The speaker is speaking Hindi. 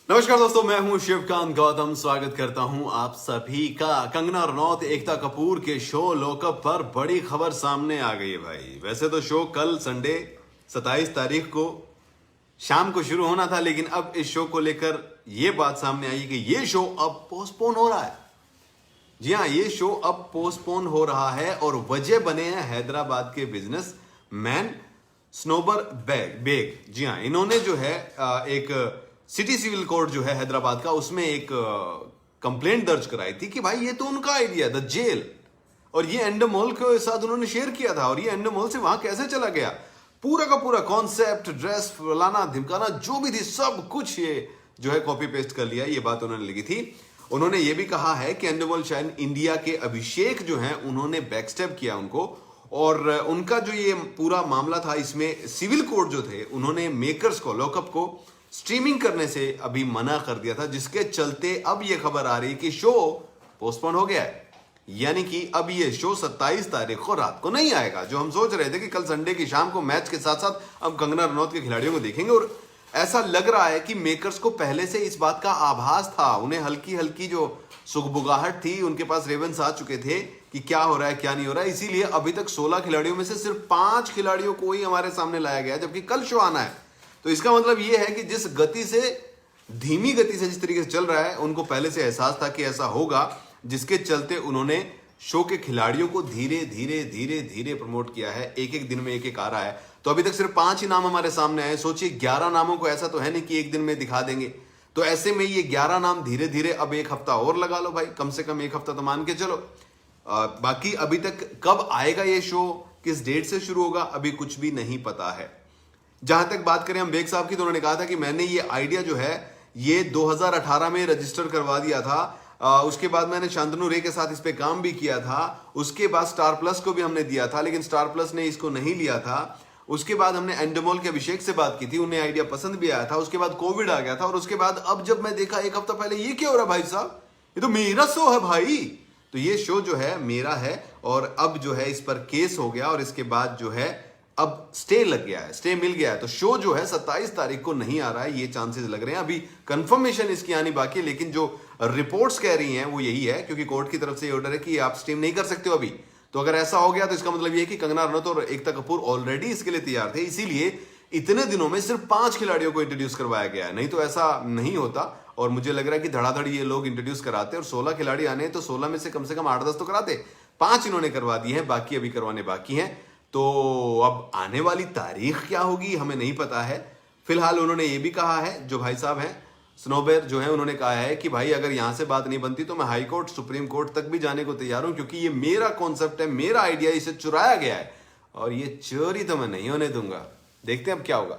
नमस्कार दोस्तों, मैं हूं शिवकांत गौतम। स्वागत करता हूं आप सभी का। कंगना रनौत एकता कपूर के शो लॉकअप पर बड़ी खबर सामने आ गई है भाई। वैसे तो शो कल संडे 27 तारीख को शाम को शुरू होना था, लेकिन अब इस शो को लेकर यह बात सामने आई कि यह शो अब पोस्टपोन हो रहा है। जी हाँ, ये शो अब पोस्टपोन हो रहा है और वजह बने हैं हैदराबाद के बिजनेस मैन स्नोबर बेग। जी हाँ, इन्होंने जो है एक सिटी सिविल कोर्ट जो है हैदराबाद का, उसमें एक कंप्लेंट दर्ज कराई थी कि भाई ये तो उनका आइडिया द जेल, और ये एंडमोल के साथ उन्होंने शेयर किया था, और ये एंडमोल से वहां कैसे चला गया, पूरा का पूरा कॉन्सेप्ट, ड्रेस, फलाना धिमकाना जो भी थी, सब कुछ ये जो है कॉपी पेस्ट कर लिया। ये बात उन्होंने लिखी थी। उन्होंने ये भी कहा है कि एंडमोल शायद इंडिया के अभिषेक जो है उन्होंने बैकस्टेप किया उनको, और उनका जो ये पूरा मामला था, इसमें सिविल कोर्ट जो थे उन्होंने मेकर्स को, लॉकअप को स्ट्रीमिंग करने से अभी मना कर दिया था, जिसके चलते अब यह खबर आ रही कि शो पोस्टपोन हो गया है। यानी कि अब ये शो 27 तारीख को रात को नहीं आएगा। जो हम सोच रहे थे कि कल संडे की शाम को मैच के साथ साथ अब कंगना रनौत के खिलाड़ियों को देखेंगे, और ऐसा लग रहा है कि मेकर्स को पहले से इस बात का आभास था। उन्हें हल्की हल्की जो सुगबुगाहट थी, उनके पास रेवंस आ चुके थे कि क्या हो रहा है क्या नहीं हो रहा है। इसीलिए अभी तक 16 खिलाड़ियों में से सिर्फ 5 खिलाड़ियों को ही हमारे सामने लाया गया, जबकि कल शो आना है। तो इसका मतलब यह है कि जिस गति से, धीमी गति से जिस तरीके से चल रहा है, उनको पहले से एहसास था कि ऐसा होगा, जिसके चलते उन्होंने शो के खिलाड़ियों को धीरे धीरे धीरे धीरे प्रमोट किया है। एक एक दिन में एक एक आ रहा है। तो अभी तक सिर्फ 5 ही नाम हमारे सामने आए। सोचिए 11 नामों को ऐसा तो है नहीं कि एक दिन में दिखा देंगे। तो ऐसे में ये 11 नाम धीरे धीरे, अब एक हफ्ता और लगा लो भाई, कम से कम एक हफ्ता तो मान के चलो। बाकी अभी तक कब आएगा ये शो, किस डेट से शुरू होगा, अभी कुछ भी नहीं पता है। जहां तक बात करें हम बेग साहब की, तो उन्होंने कहा था कि मैंने ये आइडिया जो है ये 2018 में रजिस्टर करवा दिया था। उसके बाद मैंने शांतनु रे के साथ इस पे काम भी किया था। उसके बाद स्टार प्लस को भी हमने दिया था, लेकिन स्टार प्लस ने इसको नहीं लिया था। उसके बाद हमने एंडमोल के अभिषेक से बात की थी, उन्हें आइडिया पसंद भी आया था। उसके बाद कोविड आ गया था, और उसके बाद अब जब मैं देखा एक हफ्ता पहले, ये क्या हो रहा है भाई साहब, ये तो मेरा शो है भाई। तो ये शो जो है मेरा है, और अब जो है इस पर केस हो गया, और इसके बाद जो है अब स्टे लग गया है, स्टे मिल गया है। तो शो जो है 27 तारीख को नहीं आ रहा है, ये चांसेस लग रहे हैं। अभी कंफर्मेशन इसकी आनी बाकी है, लेकिन जो रिपोर्ट्स कह रही हैं वो यही है, क्योंकि कोर्ट की तरफ से ये ऑर्डर है कि आप स्ट्रीम नहीं कर सकते हो अभी। तो अगर ऐसा हो गया तो इसका मतलब ये है कि कंगना रनौत और एकता कपूर ऑलरेडी इसके लिए तैयार थे। इसीलिए इतने दिनों में सिर्फ 5 खिलाड़ियों को इंट्रोड्यूस करवाया गया है, नहीं तो ऐसा नहीं होता। और मुझे लग रहा है कि धड़ाधड़ ये लोग इंट्रोड्यूस कराते, और 16 खिलाड़ी आने हैं तो 16 में से कम 8-10 तो कराते। 5 इन्होंने करवा दिए हैं, बाकी अभी करवाने बाकी हैं। तो अब आने वाली तारीख क्या होगी हमें नहीं पता है। फिलहाल उन्होंने ये भी कहा है, जो भाई साहब हैं स्नोबेर जो है, उन्होंने कहा है कि भाई अगर यहां से बात नहीं बनती तो मैं हाई कोर्ट, सुप्रीम कोर्ट तक भी जाने को तैयार हूं, क्योंकि ये मेरा कॉन्सेप्ट है, मेरा आइडिया, इसे चुराया गया है, और ये चोरी तो मैं नहीं होने दूंगा। देखते हैं अब क्या होगा।